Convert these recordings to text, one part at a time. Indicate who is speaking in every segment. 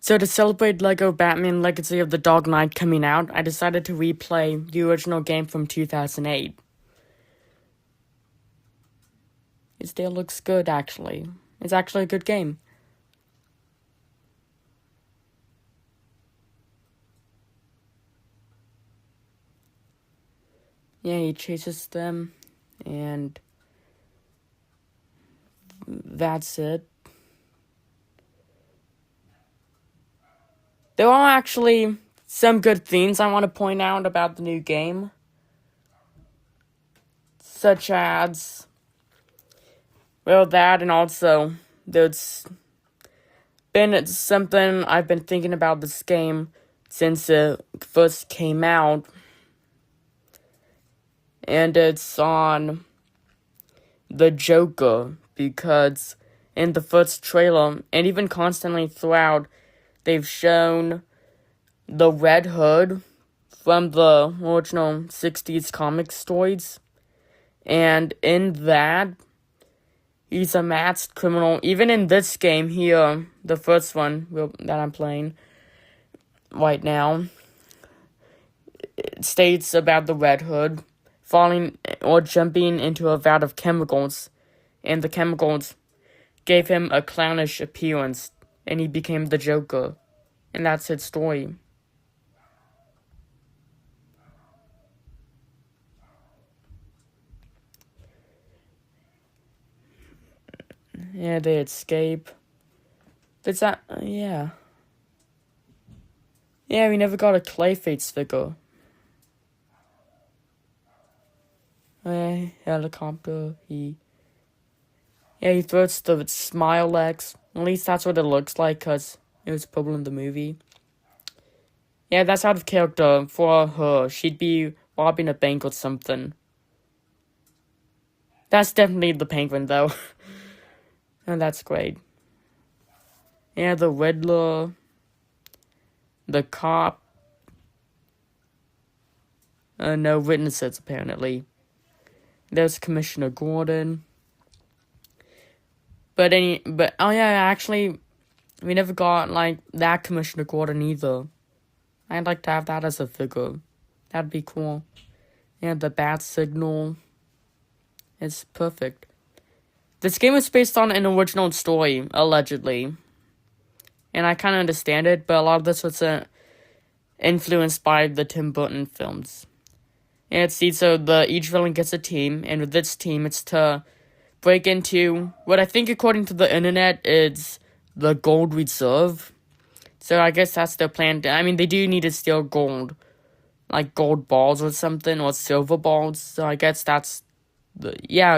Speaker 1: So to celebrate LEGO Batman Legacy of the Dark Knight coming out, I decided to replay the original game from 2008. It still looks good, actually. It's actually a good game. Yeah, he chases them, and that's it. There are actually some good things I want to point out about the new game, such as, well, that, and also there's been something I've been thinking about this game since it first came out, and it's on the Joker, because in the first trailer, and even constantly throughout, they've shown the Red Hood from the original 60s comic stories, and in that, he's a masked criminal. Even in this game here, the first one that I'm playing right now, it states about the Red Hood falling or jumping into a vat of chemicals, and the chemicals gave him a clownish appearance, and he became the Joker. And that's his story. Yeah, they escape. That's that. Yeah. Yeah, we never got a Clayface figure. Helicopter. He throws the smile legs. At least that's what it looks like, because it was purple in the movie. Yeah, that's out of character for her. She'd be robbing a bank or something. That's definitely the Penguin, though. And that's great. Yeah, the Riddler, the cop. No witnesses, apparently. There's Commissioner Gordon. But oh yeah, actually, we never got, like, that Commissioner Gordon either. I'd like to have that as a figure. That'd be cool. Yeah, the bat signal. It's perfect. This game is based on an original story, allegedly. And I kind of understand it, but a lot of this was influenced by the Tim Burton films. And so each villain gets a team, and with this team, it's to break into what I think, according to the internet, is the gold reserve. So I guess that's their plan. I mean, they do need to steal gold, like gold balls or something, or silver balls. So I guess that's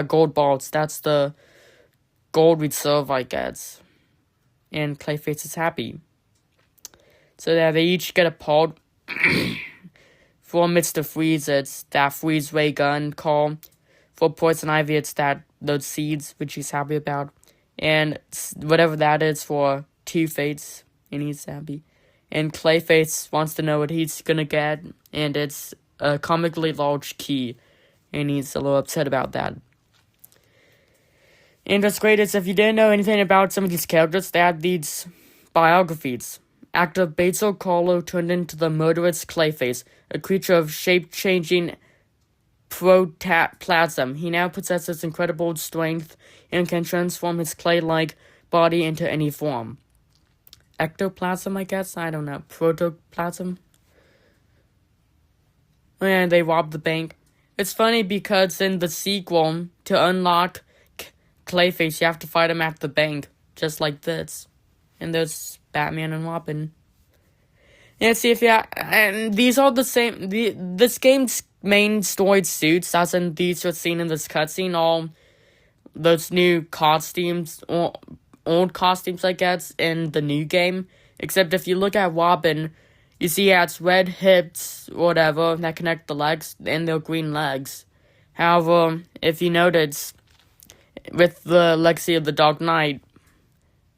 Speaker 1: gold balls. That's the gold reserve, I guess. And Clayface is happy. So yeah, they each get a pod. For Mr. Freeze, it's that freeze ray gun call. For Poison Ivy, it's those seeds, which he's happy about. And whatever that is for Two-Face, and he's happy. And Clayface wants to know what he's gonna get, and it's a comically large key, and he's a little upset about that. And what's great is, if you didn't know anything about some of these characters, they had these biographies. Actor Basil Carlo turned into the murderous Clayface, a creature of shape-changing protoplasm. He now possesses incredible strength and can transform his clay-like body into any form. Ectoplasm, I guess? I don't know. Protoplasm? And they rob the bank. It's funny because in the sequel, to unlock Clayface, you have to fight him at the bank, just like this. And there's Batman and Robin. Yeah, and these are the same. This game's main story suits, as in these were seen in this cutscene, all those new costumes, or old costumes, I guess, in the new game. Except if you look at Robin, you see he has red hips, whatever, that connect the legs, and their green legs. However, if you notice, with the Legacy of the Dark Knight,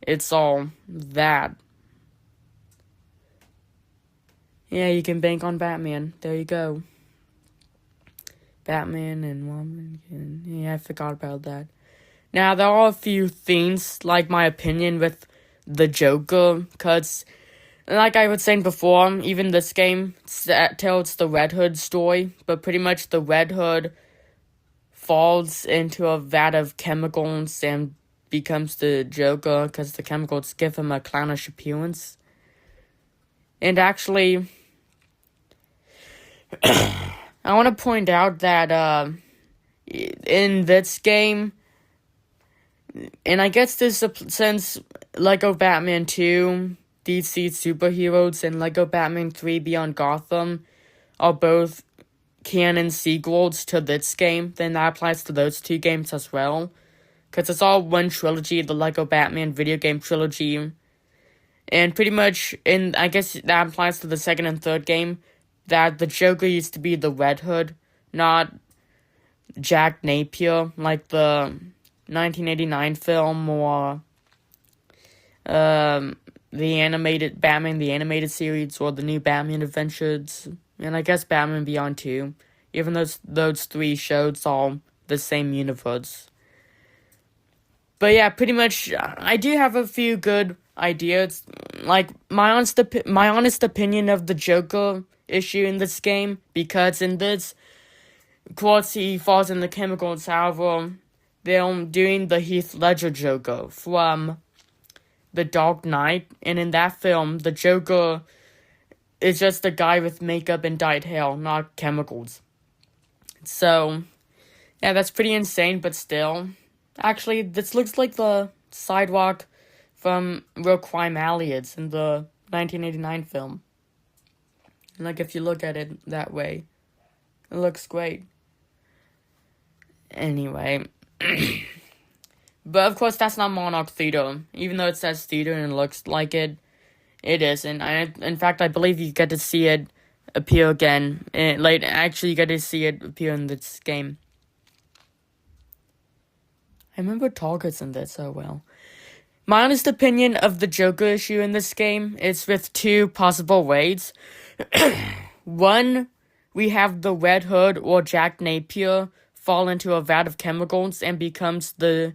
Speaker 1: it's all that. Yeah, you can bank on Batman. There you go. Batman and Woman. Yeah, I forgot about that. Now, there are a few things, like my opinion with the Joker, because like I was saying before, even this game tells the Red Hood story, but pretty much the Red Hood falls into a vat of chemicals and becomes the Joker because the chemicals give him a clownish appearance. And actually, I want to point out that in this game, and I guess this since Lego Batman 2, DC Superheroes, and Lego Batman 3 Beyond Gotham are both canon sequels to this game, then that applies to those two games as well. Because it's all one trilogy, the Lego Batman video game trilogy. And pretty much, I guess that applies to the second and third game, that the Joker used to be the Red Hood, not Jack Napier, like the 1989 film or the animated Batman, the animated series, or the new Batman Adventures, and I guess Batman Beyond 2, even though those three shows all the same universe. But yeah, pretty much, I do have a few good ideas. Like, my honest opinion of the Joker issue in this game, because in this, of course, he falls in the chemicals. However, they're doing the Heath Ledger Joker from The Dark Knight, and in that film, the Joker is just a guy with makeup and dyed hair, not chemicals. So, yeah, that's pretty insane, but still. Actually, this looks like the sidewalk from Real Crime Aliens in the 1989 film. Like, if you look at it that way, it looks great. Anyway. But of course, that's not Monarch Theater. Even though it says theater and it looks like it, it isn't. In fact, I believe you get to see it appear again. Actually, you get to see it appear in this game. I remember targets in this so well. My honest opinion of the Joker issue in this game is with two possible ways. One, we have the Red Hood or Jack Napier fall into a vat of chemicals and becomes the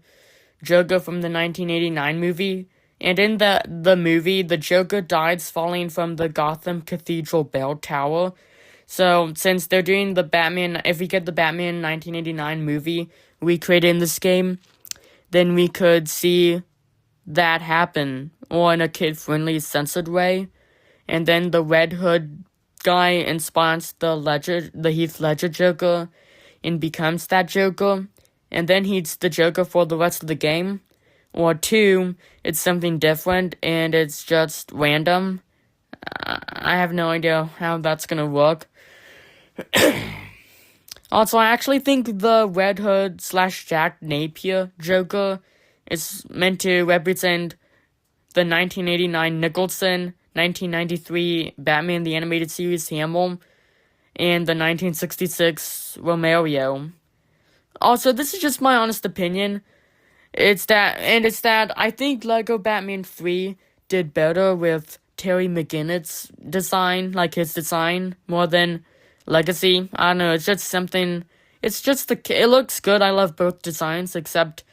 Speaker 1: Joker from the 1989 movie. And in the movie, the Joker dies falling from the Gotham Cathedral bell tower. So, since they're doing the Batman, if we get the Batman 1989 movie recreated in this game, then we could see that happen, or in a kid-friendly, censored way. And then the Red Hood guy inspires the Heath Ledger Joker, and becomes that Joker, and then he's the Joker for the rest of the game. Or two, it's something different, and it's just random. I have no idea how that's gonna work. Also, I actually think the Red Hood / Jack Napier Joker is meant to represent the 1989 Nicholson, 1993 Batman the Animated Series Hamill, and the 1966 Romero. Also, this is just my honest opinion. It's that I think Lego Batman 3 did better with Terry McGinnis' design, like his design, more than Legacy. I don't know, it's just something, it looks good. I love both designs, except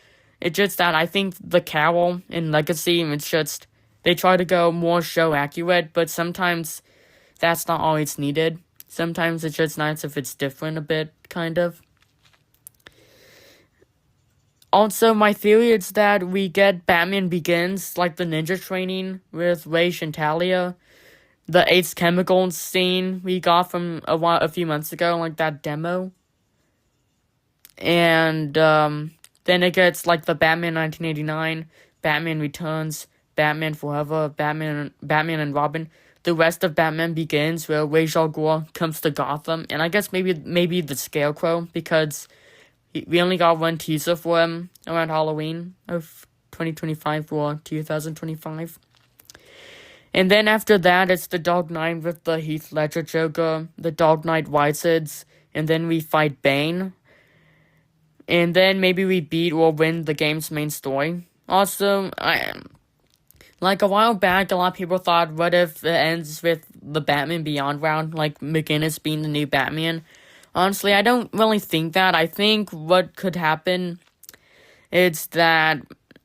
Speaker 1: it's just that I think the cowl in Legacy, it's just, they try to go more show accurate, but sometimes that's not always needed. Sometimes it's just nice if it's different a bit, kind of. Also, my theory is that we get Batman Begins, like the ninja training with Ray Shantalia, the Ace Chemicals scene we got from a few months ago, like that demo. And then it gets like the Batman 1989, Batman Returns, Batman Forever, Batman and Robin. The rest of Batman Begins, where Ra's al Ghul comes to Gotham, and I guess maybe the Scarecrow, because we only got one teaser for him around Halloween of 2025 or 2025. And then after that, it's the Dark Knight with the Heath Ledger Joker, the Dark Knight Rises, and then we fight Bane. And then maybe we beat or win the game's main story. Also, like a while back, a lot of people thought, what if it ends with the Batman Beyond round, like McGinnis being the new Batman? Honestly, I don't really think that. I think what could happen is that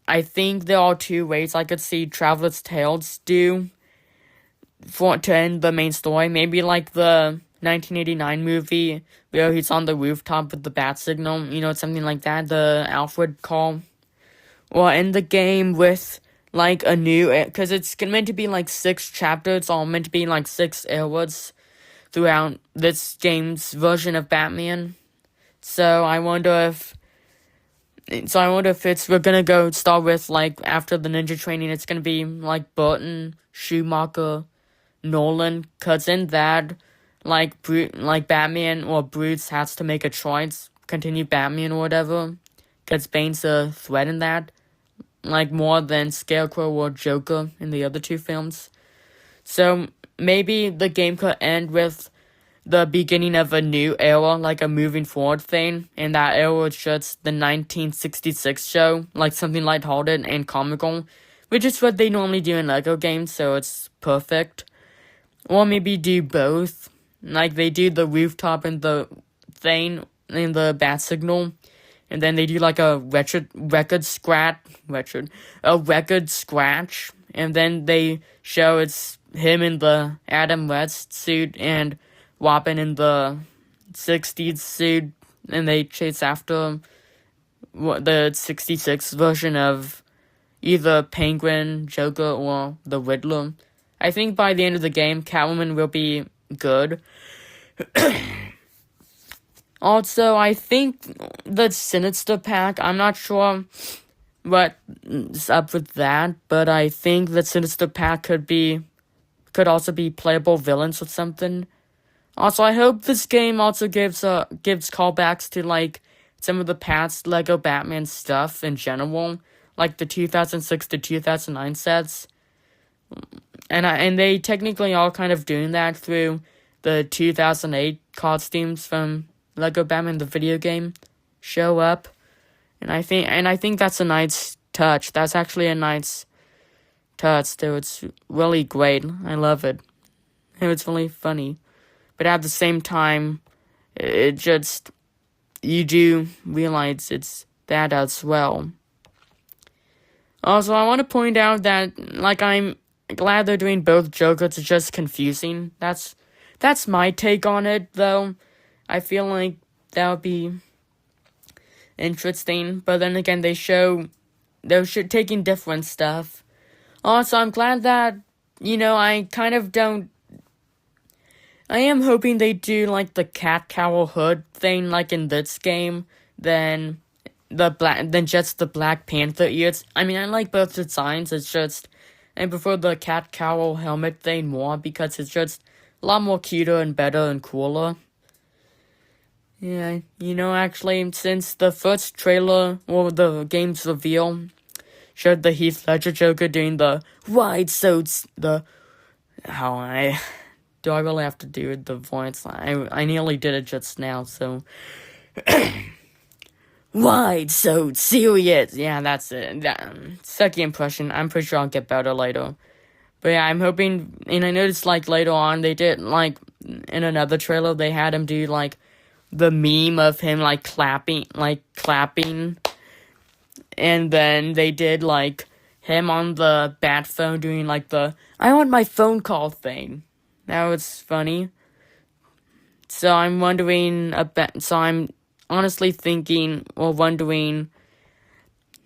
Speaker 1: I think there are two ways I could see Traveler's Tales do. to end the main story. Maybe like the 1989 movie where he's on the rooftop with the bat signal, something like that, the Alfred call. Or in the game with like a new, because it's meant to be like 6 chapters, all meant to be like 6 eras throughout this game's version of Batman. So I wonder if we're gonna go start with like after the ninja training, it's gonna be like Burton, Schumacher, Nolan, cause in that, like Batman or Bruce has to make a choice, continue Batman or whatever, cause Bane's a threat in that, like more than Scarecrow or Joker in the other 2 films. So maybe the game could end with the beginning of a new era, like a moving forward thing, and that era is just the 1966 show, like something lighthearted and comical, which is what they normally do in LEGO games, so it's perfect. Or maybe do both, like they do the rooftop and the thing in the bat signal, and then they do like a record scratch, and then they show it's him in the Adam West suit and Robin in the 60s suit, and they chase after the 66 version of either Penguin, Joker, or the Riddler. I think by the end of the game, Catwoman will be good. Also, I think the Sinister Pack, I'm not sure what's up with that, but I think the Sinister Pack could also be playable villains or something. Also, I hope this game also gives callbacks to like some of the past LEGO Batman stuff in general, like the 2006 to 2009 sets. And they technically all kind of doing that through the 2008 costumes from LEGO Batman the video game show up. And I think that's a nice touch. That's actually a nice touch, too. It's really great. I love it. It's really funny. But at the same time, it just, you do realize it's that as well. Also, I want to point out that, like, I'm glad they're doing both Jokers. It's just confusing. That's my take on it, though. I feel like that would be interesting. But then again, they're taking different stuff. Also, I'm glad that, I am hoping they do, like, the cat cowl hood thing, like, in this game, than just the Black Panther ears. I mean, I like both designs, it's just, I prefer the cat cowl helmet thing more, because it's just a lot more cuter and better and cooler. Yeah, actually, since the first trailer, or the game's reveal, showed the Heath Ledger Joker doing the wide suits, do I really have to do the voice? I nearly did it just now, so. Wide, so serious. Yeah, that's it. Second impression. I'm pretty sure I'll get better later. But yeah, I'm hoping, and I noticed, like, later on, they did, like, in another trailer, they had him do, like, the meme of him, like, clapping, and then they did, like, him on the bat phone doing, like, the, I want my phone call thing. That was funny. So I'm honestly thinking, or wondering,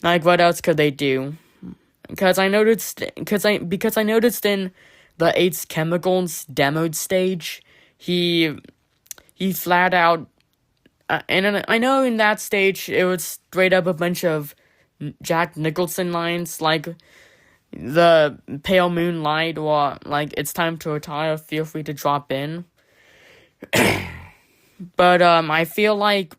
Speaker 1: like, what else could they do? Because I noticed in the Ace Chemicals demoed stage, he flat out, and I know in that stage it was straight up a bunch of Jack Nicholson lines, like the pale moonlight, or like it's time to retire, feel free to drop in. But I feel like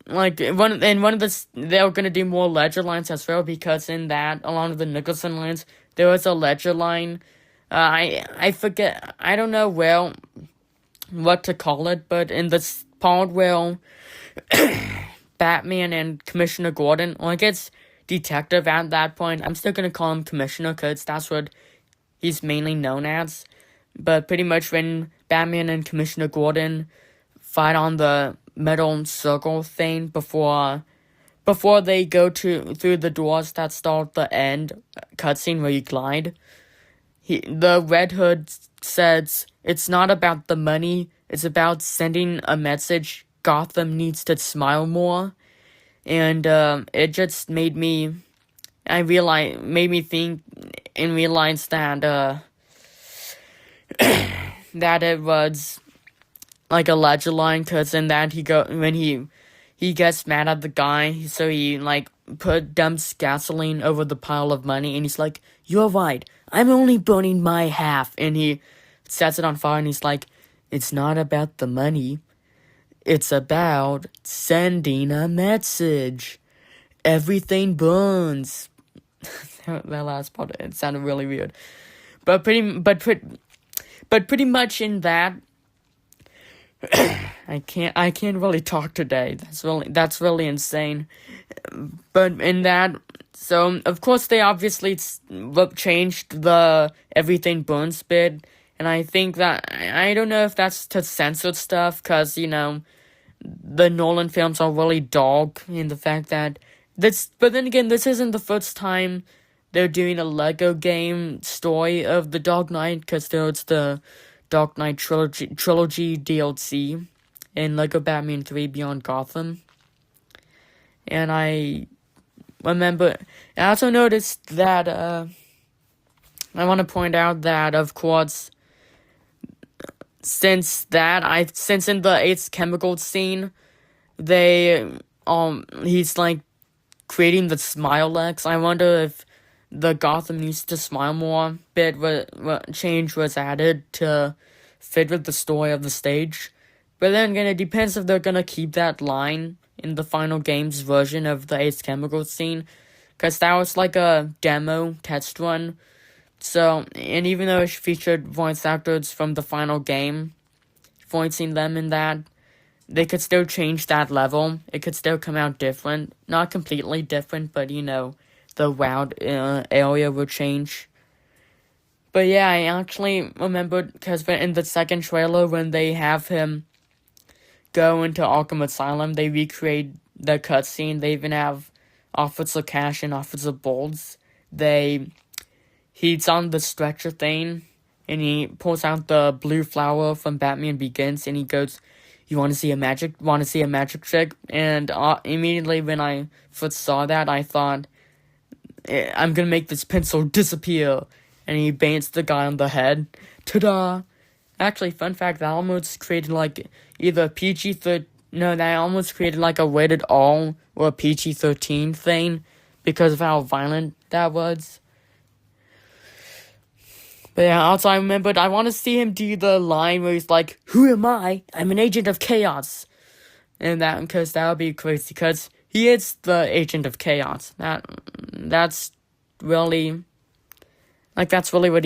Speaker 1: they're gonna do more Ledger lines as well, because in that, along with the Nicholson lines, there was a Ledger line. I forget, I don't know what to call it, but in the part where Batman and Commissioner Gordon, well, I guess detective at that point, I'm still gonna call him Commissioner because that's what he's mainly known as. But pretty much when Batman and Commissioner Gordon fight on the metal circle thing before they go through the doors that start the end cutscene where you glide, the Red Hood says it's not about the money, it's about sending a message. Gotham needs to smile more. And it just made me think and realize that that it was like a ledger line, because in that when he gets mad at the guy, so he like dumps gasoline over the pile of money, and he's like, "You're right, I'm only burning my half," and he sets it on fire, and he's like, "It's not about the money, it's about sending a message. Everything burns." That last part, it sounded really weird, but pretty much in that. I can't really talk today. That's really insane. But in that, so of course they obviously changed the everything burns bit, and I think that I don't know if that's to censor stuff, because the Nolan films are really dog in the fact that this. But then again, this isn't the first time they're doing a Lego game story of the Dark Knight, because there's the Dark Knight trilogy DLC in Lego Batman 3 Beyond Gotham. And I also noticed that I want to point out that, of course, since in the 8th chemical scene, he's like creating the Smile X. I wonder if the Gotham needs to smile more bit change was added to fit with the story of the stage. But then again, it depends if they're gonna keep that line in the final game's version of the 8th chemical scene, because that was like a demo test run. So, and even though it featured voice actors from the final game voicing them in that, they could still change that level. It could still come out different. Not completely different, but the wild area will change. But yeah, I actually remembered, because in the second trailer, when they have him go into Arkham Asylum, they recreate the cutscene. They even have Officer Cash and Officer Bolts. He's on the stretcher thing, and he pulls out the blue flower from Batman Begins, and he goes, "You want to see a magic trick?" And immediately when I first saw that, I thought, "I'm gonna make this pencil disappear," and he bangs the guy on the head. Ta-da! Actually, fun fact, that almost created like either that almost created like a rated R or a PG-13 thing, because of how violent that was. But yeah, also I remembered, I want to see him do the line where he's like, "Who am I? I'm an agent of chaos." And because that would be crazy, because he is the agent of chaos. That's really what he